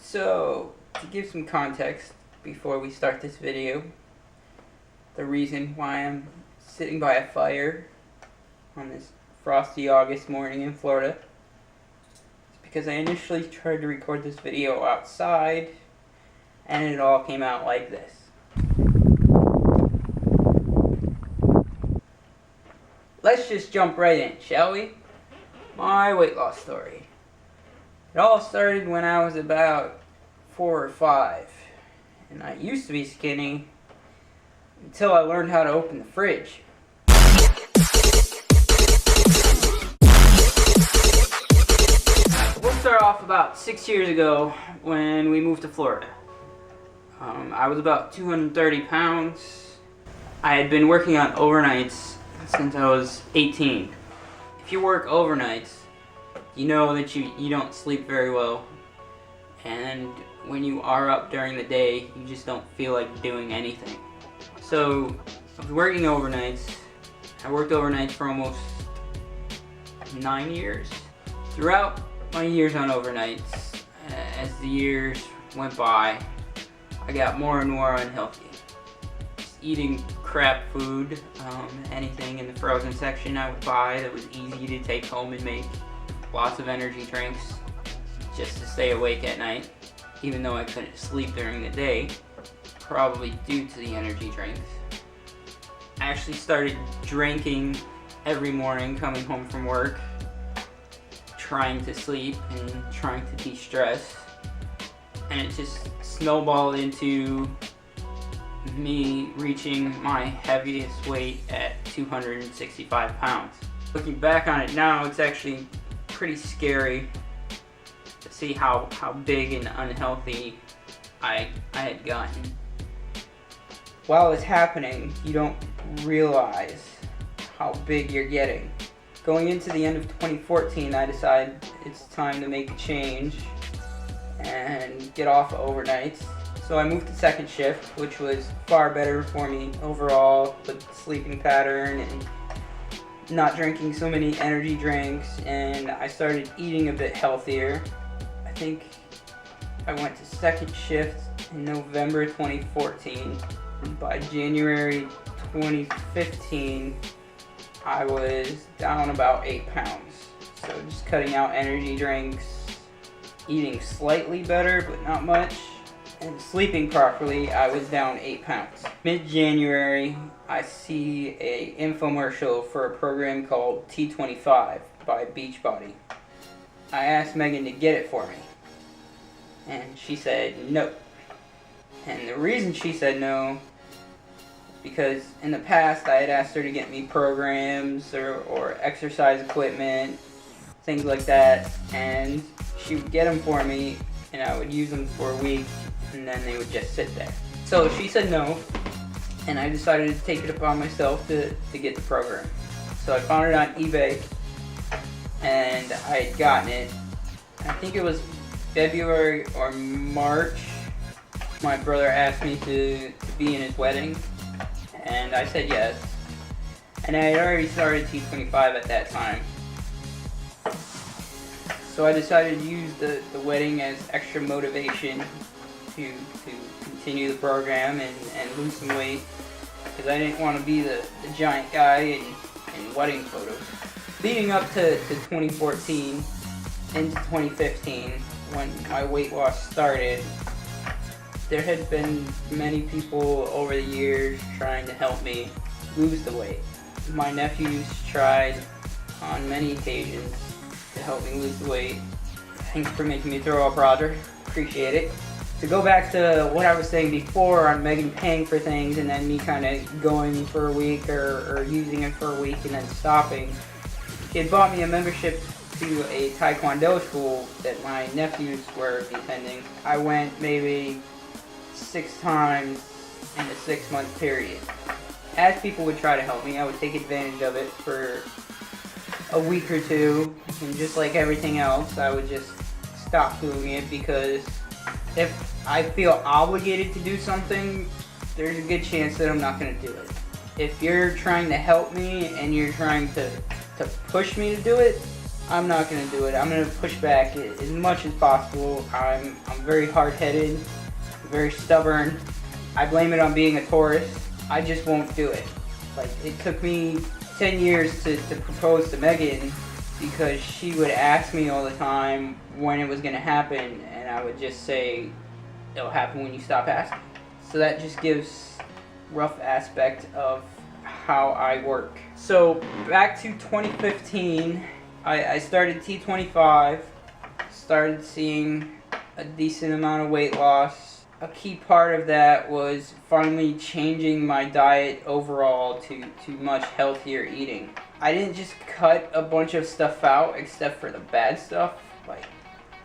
So, to give some context before we start this video, the reason why I'm sitting by a fire on this frosty August morning in Florida is because I initially tried to record this video outside and it all came out like this. Let's just jump right in, shall we? My weight loss story. It all started when I was about 4 or 5, and I used to be skinny until I learned how to open the fridge. We'll start off about 6 years ago when we moved to Florida. I was about 230 pounds. I had been working on overnights since I was 18. If you work overnights, you know that you don't sleep very well, and when you are up during the day, you just don't feel like doing anything. So I was working overnights. I worked overnights for almost 9 years. Throughout my years on overnights, as the years went by, I got more and more unhealthy. Just eating crap food, anything in the frozen section I would buy that was easy to take home and make. Lots of energy drinks just to stay awake at night, even though I couldn't sleep during the day, probably due to the energy drinks. I actually started drinking every morning coming home from work, trying to sleep and trying to de-stress, and it just snowballed into me reaching my heaviest weight at 265 pounds. Looking back on it now, it's actually pretty scary to see how big and unhealthy I had gotten. While it's happening, you don't realize how big you're getting. Going into the end of 2014, I decided it's time to make a change and get off of overnights. So I moved to second shift, which was far better for me overall, with sleeping pattern and not drinking so many energy drinks, and I started eating a bit healthier. I think I went to second shift in November 2014. By January 2015, I was down about 8 pounds. So just cutting out energy drinks, eating slightly better, but not much, and sleeping properly, I was down 8 pounds. Mid-January, I see a infomercial for a program called T25 by Beachbody. I asked Megan to get it for me, and she said no. And the reason she said no is because in the past I had asked her to get me programs or exercise equipment, things like that, and she would get them for me and I would use them for a week and then they would just sit there. So she said no, and I decided to take it upon myself to get the program. So I found it on eBay and I had gotten it. I think it was February or March. My brother asked me to be in his wedding, and I said yes. And I had already started T25 at that time. So I decided to use the wedding as extra motivation to continue the program and lose some weight, because I didn't want to be the giant guy in wedding photos. Leading up to 2014 into 2015, when my weight loss started, there had been many people over the years trying to help me lose the weight. My nephews tried on many occasions to help me lose the weight. Thanks for making me throw up, Roger. Appreciate it. To go back to what I was saying before on Megan paying for things and then me kind of going for a week or using it for a week and then stopping, she had bought me a membership to a Taekwondo school that my nephews were attending. I went maybe 6 times in a 6-month period. As people would try to help me, I would take advantage of it for a week or two, and just like everything else, I would just stop doing it, because if I feel obligated to do something, there's a good chance that I'm not going to do it. If you're trying to help me and you're trying to push me to do it, I'm not gonna do it. I'm gonna push back as much as possible. I'm very hard-headed, very stubborn. I blame it on being a Taurus. I just won't do it. Like, it took me 10 years to propose to Megan because she would ask me all the time when it was gonna happen, and I would just say, it'll happen when you stop asking. So that just gives rough aspect of how I work. So back to 2015, I started T25, started seeing a decent amount of weight loss. A key part of that was finally changing my diet overall to much healthier eating. I didn't just cut a bunch of stuff out except for the bad stuff, like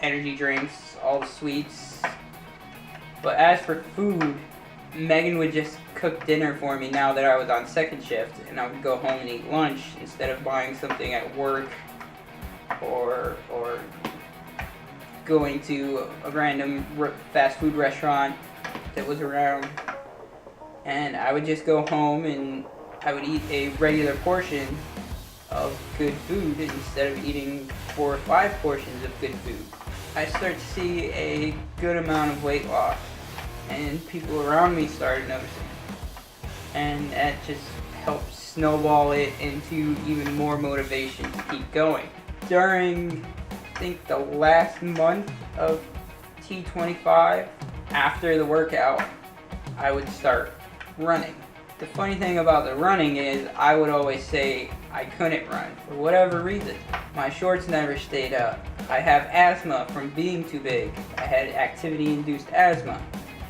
energy drinks, all the sweets. But as for food, Megan would just cook dinner for me now that I was on second shift, and I would go home and eat lunch instead of buying something at work or going to a random fast food restaurant that was around. And I would just go home and I would eat a regular portion of good food instead of eating 4 or 5 portions of good food. I started to see a good amount of weight loss, and people around me started noticing. And that just helped snowball it into even more motivation to keep going. During, I think, the last month of T25, after the workout, I would start running. The funny thing about the running is I would always say I couldn't run for whatever reason. My shorts never stayed up. I have asthma from being too big. I had activity-induced asthma.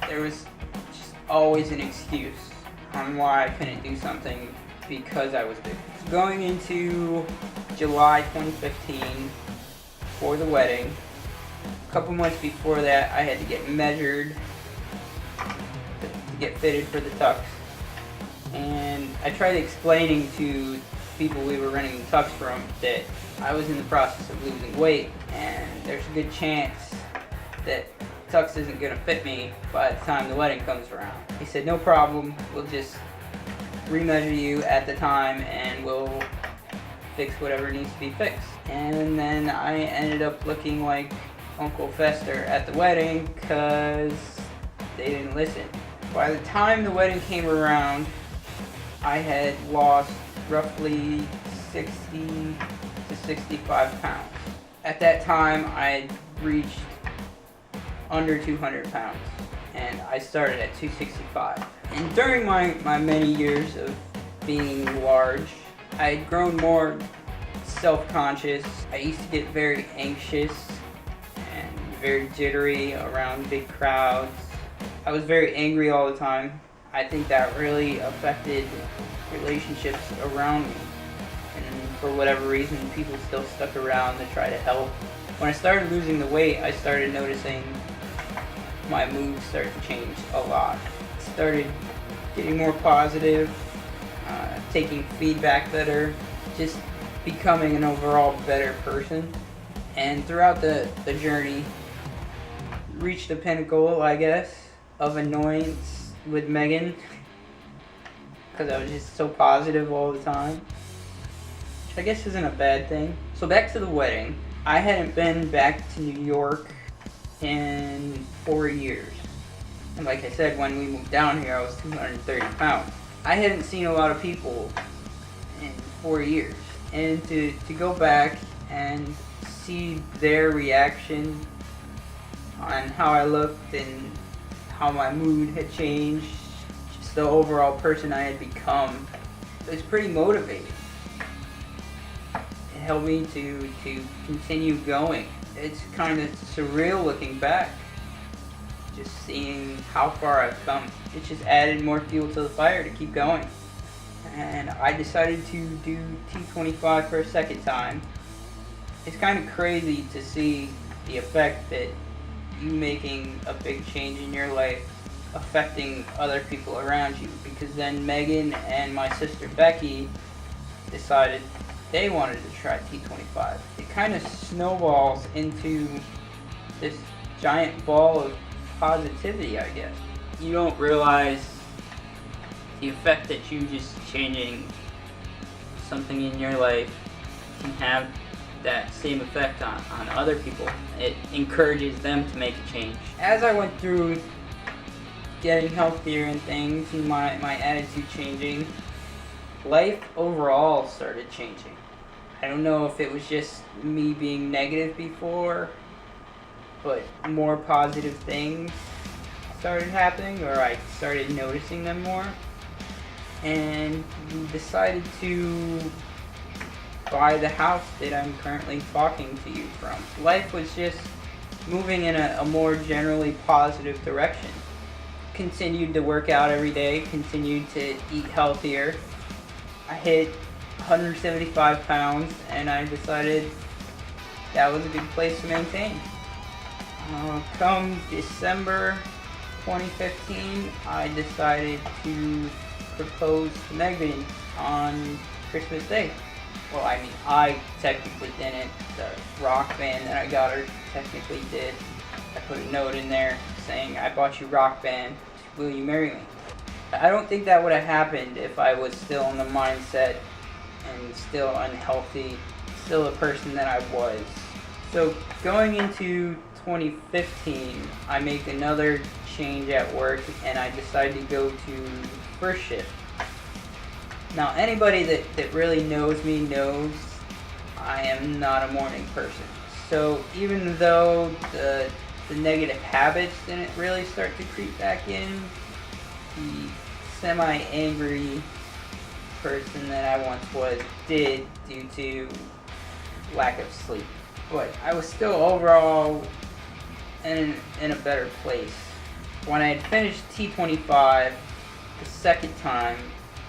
There was just always an excuse on why I couldn't do something because I was big. Going into July 2015 for the wedding, a couple months before that I had to get measured to get fitted for the tux. And I tried explaining to people we were renting the tux from that I was in the process of losing weight, and there's a good chance that tux isn't going to fit me by the time the wedding comes around. He said, no problem, we'll just remeasure you at the time and we'll fix whatever needs to be fixed. And then I ended up looking like Uncle Fester at the wedding because they didn't listen. By the time the wedding came around, I had lost roughly 60 to 65 pounds. At that time, I had reached under 200 pounds, and I started at 265. And during my many years of being large, I had grown more self-conscious. I used to get very anxious and very jittery around big crowds. I was very angry all the time. I think that really affected relationships around me. And for whatever reason, people still stuck around to try to help. When I started losing the weight, I started noticing my mood started to change a lot. Started getting more positive, taking feedback better, just becoming an overall better person. And throughout the journey, reached the pinnacle, I guess, of annoyance with Megan, because I was just so positive all the time, which I guess isn't a bad thing. So back to the wedding. I hadn't been back to New York in 4 years. And like I said, when we moved down here, I was 230 pounds. I hadn't seen a lot of people in 4 years. And to go back and see their reaction on how I looked and how my mood had changed, just the overall person I had become, it was pretty motivating. It helped me to continue going. It's kind of surreal looking back, just seeing how far I've come. It just added more fuel to the fire to keep going. And I decided to do T25 for a second time. It's kind of crazy to see the effect that you making a big change in your life affecting other people around you, because then Megan and my sister Becky decided they wanted to try T25. It kind of snowballs into this giant ball of positivity, I guess. You don't realize the effect that you just changing something in your life can have that same effect on other people. It encourages them to make a change. As I went through getting healthier and things, and my attitude changing, life overall started changing. I don't know if it was just me being negative before, but more positive things started happening, or I started noticing them more, and decided to buy the house that I'm currently talking to you from. Life was just moving in a more generally positive direction. Continued to work out every day, continued to eat healthier. I hit 175 pounds, and I decided that was a good place to maintain. Come December 2015, I decided to propose to Megan on Christmas Day. Well, I mean, I technically didn't. The rock band that I got her technically did. I put a note in there saying, "I bought you Rock Band, will you marry me?" I don't think that would have happened if I was still in the mindset and still unhealthy, still the person that I was. So going into 2015, I make another change at work, and I decide to go to first shift. Now, anybody that really knows me knows I am not a morning person. So even though the negative habits didn't really start to creep back in, the semi-angry person that I once was did, due to lack of sleep. But I was still overall in a better place. When I had finished T25 the second time,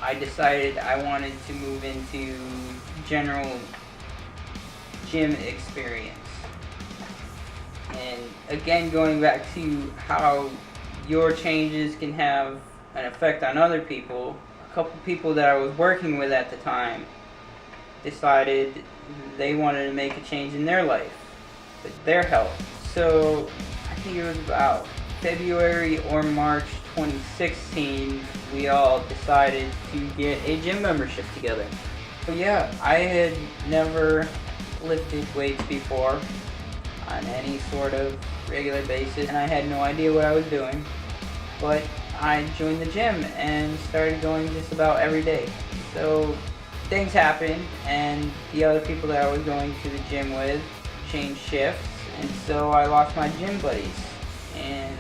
I decided I wanted to move into general gym experience. And again, going back to how your changes can have an effect on other people, a couple people that I was working with at the time decided they wanted to make a change in their life, with their health. So I think it was about February or March 2016, we all decided to get a gym membership together. So yeah, I had never lifted weights before on any sort of regular basis, and I had no idea what I was doing. But I joined the gym and started going just about every day. So things happened, and the other people that I was going to the gym with changed shifts, and so I lost my gym buddies and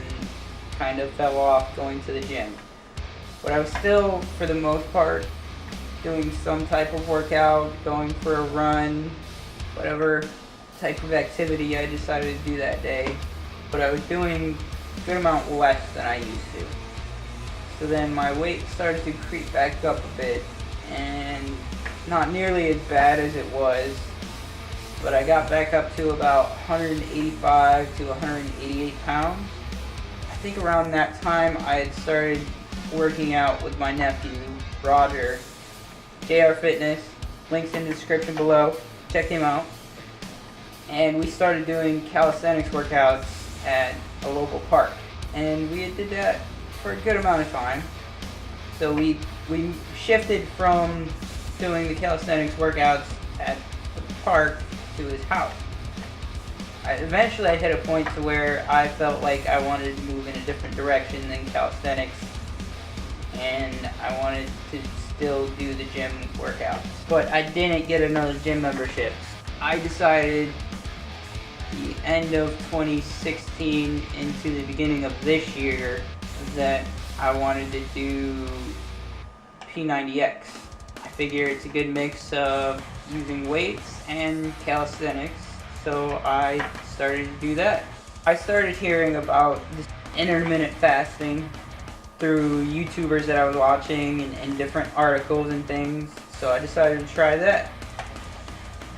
kind of fell off going to the gym. But I was still, for the most part, doing some type of workout, going for a run, whatever type of activity I decided to do that day. But I was doing a good amount less than I used to. So then my weight started to creep back up a bit, and not nearly as bad as it was, but I got back up to about 185 to 188 pounds. I think around that time I had started working out with my nephew, Roger. JRFitness, links in the description below, check him out. And we started doing calisthenics workouts at a local park. And we did that for a good amount of time. So we shifted from doing the calisthenics workouts at the park to his house. Eventually I hit a point to where I felt like I wanted to move in a different direction than calisthenics, and I wanted to still do the gym workouts. But I didn't get another gym membership. I decided the end of 2016 into the beginning of this year that I wanted to do P90X. I figure it's a good mix of using weights and calisthenics, so I started to do that. I started hearing about this intermittent fasting through YouTubers that I was watching and different articles and things, so I decided to try that.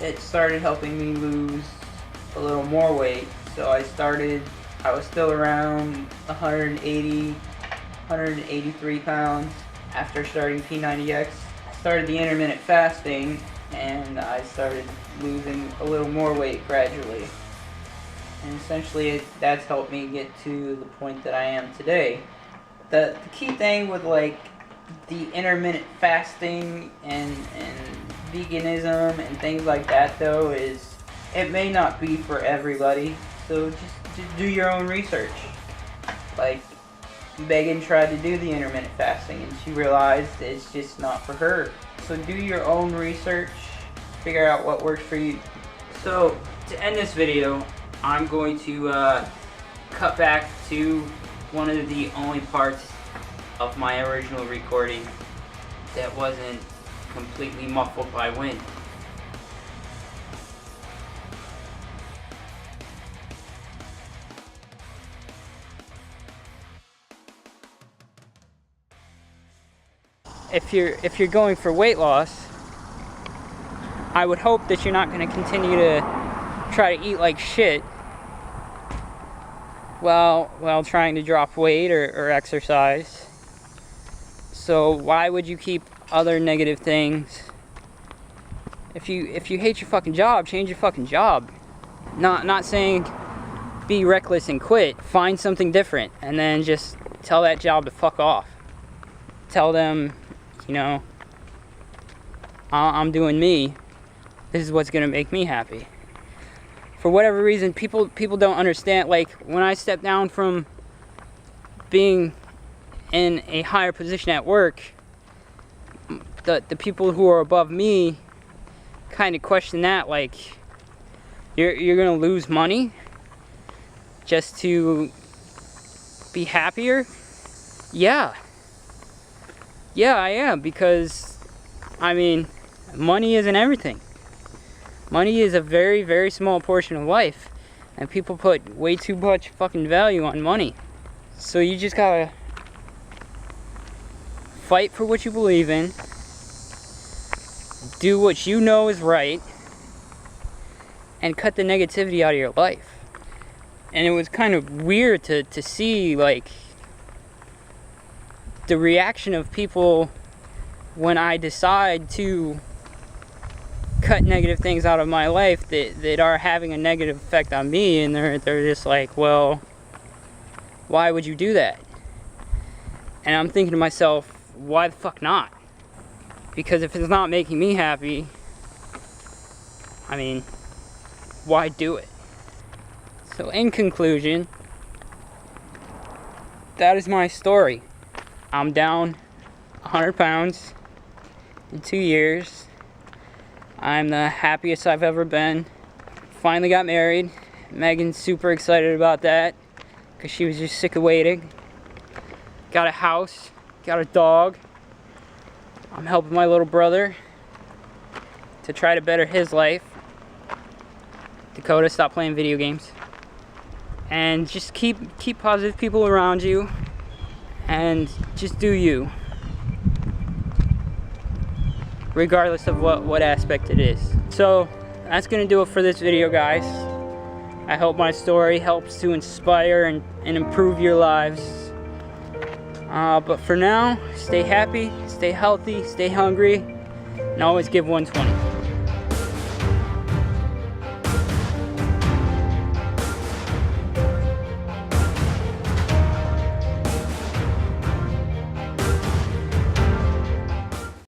It started helping me lose a little more weight, so I was still around 180, 183 pounds after starting P90X. I started the intermittent fasting, and I started losing a little more weight gradually. And essentially that's helped me get to the point that I am today. The key thing with like the intermittent fasting and veganism and things like that though is it may not be for everybody, so just do your own research. Like, Megan tried to do the intermittent fasting and she realized it's just not for her. So do your own research, figure out what works for you. So to end this video, I'm going to cut back to one of the only parts of my original recording that wasn't completely muffled by wind. If you're going for weight loss, I would hope that you're not going to continue to try to eat like shit while trying to drop weight or exercise. So why would you keep other negative things? If you hate your fucking job, change your fucking job. Not saying be reckless and quit. Find something different and then just tell that job to fuck off. Tell them, you know, I'm doing me. This is what's gonna make me happy. For whatever reason, people don't understand. Like, when I step down from being in a higher position at work, the people who are above me kind of question that. Like, you're gonna lose money just to be happier? Yeah, I am, because I mean, money isn't everything. Money is a very, very small portion of life, and people put way too much fucking value on money. So you just gotta fight for what you believe in, do what you know is right, and cut the negativity out of your life. And it was kind of weird to see, like, the reaction of people when I decide to cut negative things out of my life that are having a negative effect on me, and they're just like, well, why would you do that? And I'm thinking to myself, why the fuck not? Because if it's not making me happy, I mean, why do it? So in conclusion, that is my story. I'm down 100 pounds in 2 years. I'm the happiest I've ever been. Finally got married. Megan's super excited about that because she was just sick of waiting. Got a house, got a dog. I'm helping my little brother to try to better his life. Dakota, stop playing video games. And just keep positive people around you, and just do you, regardless of what aspect it is. So that's gonna do it for this video, guys. I hope my story helps to inspire and improve your lives. But for now, stay happy, stay healthy, stay hungry, and always give 120.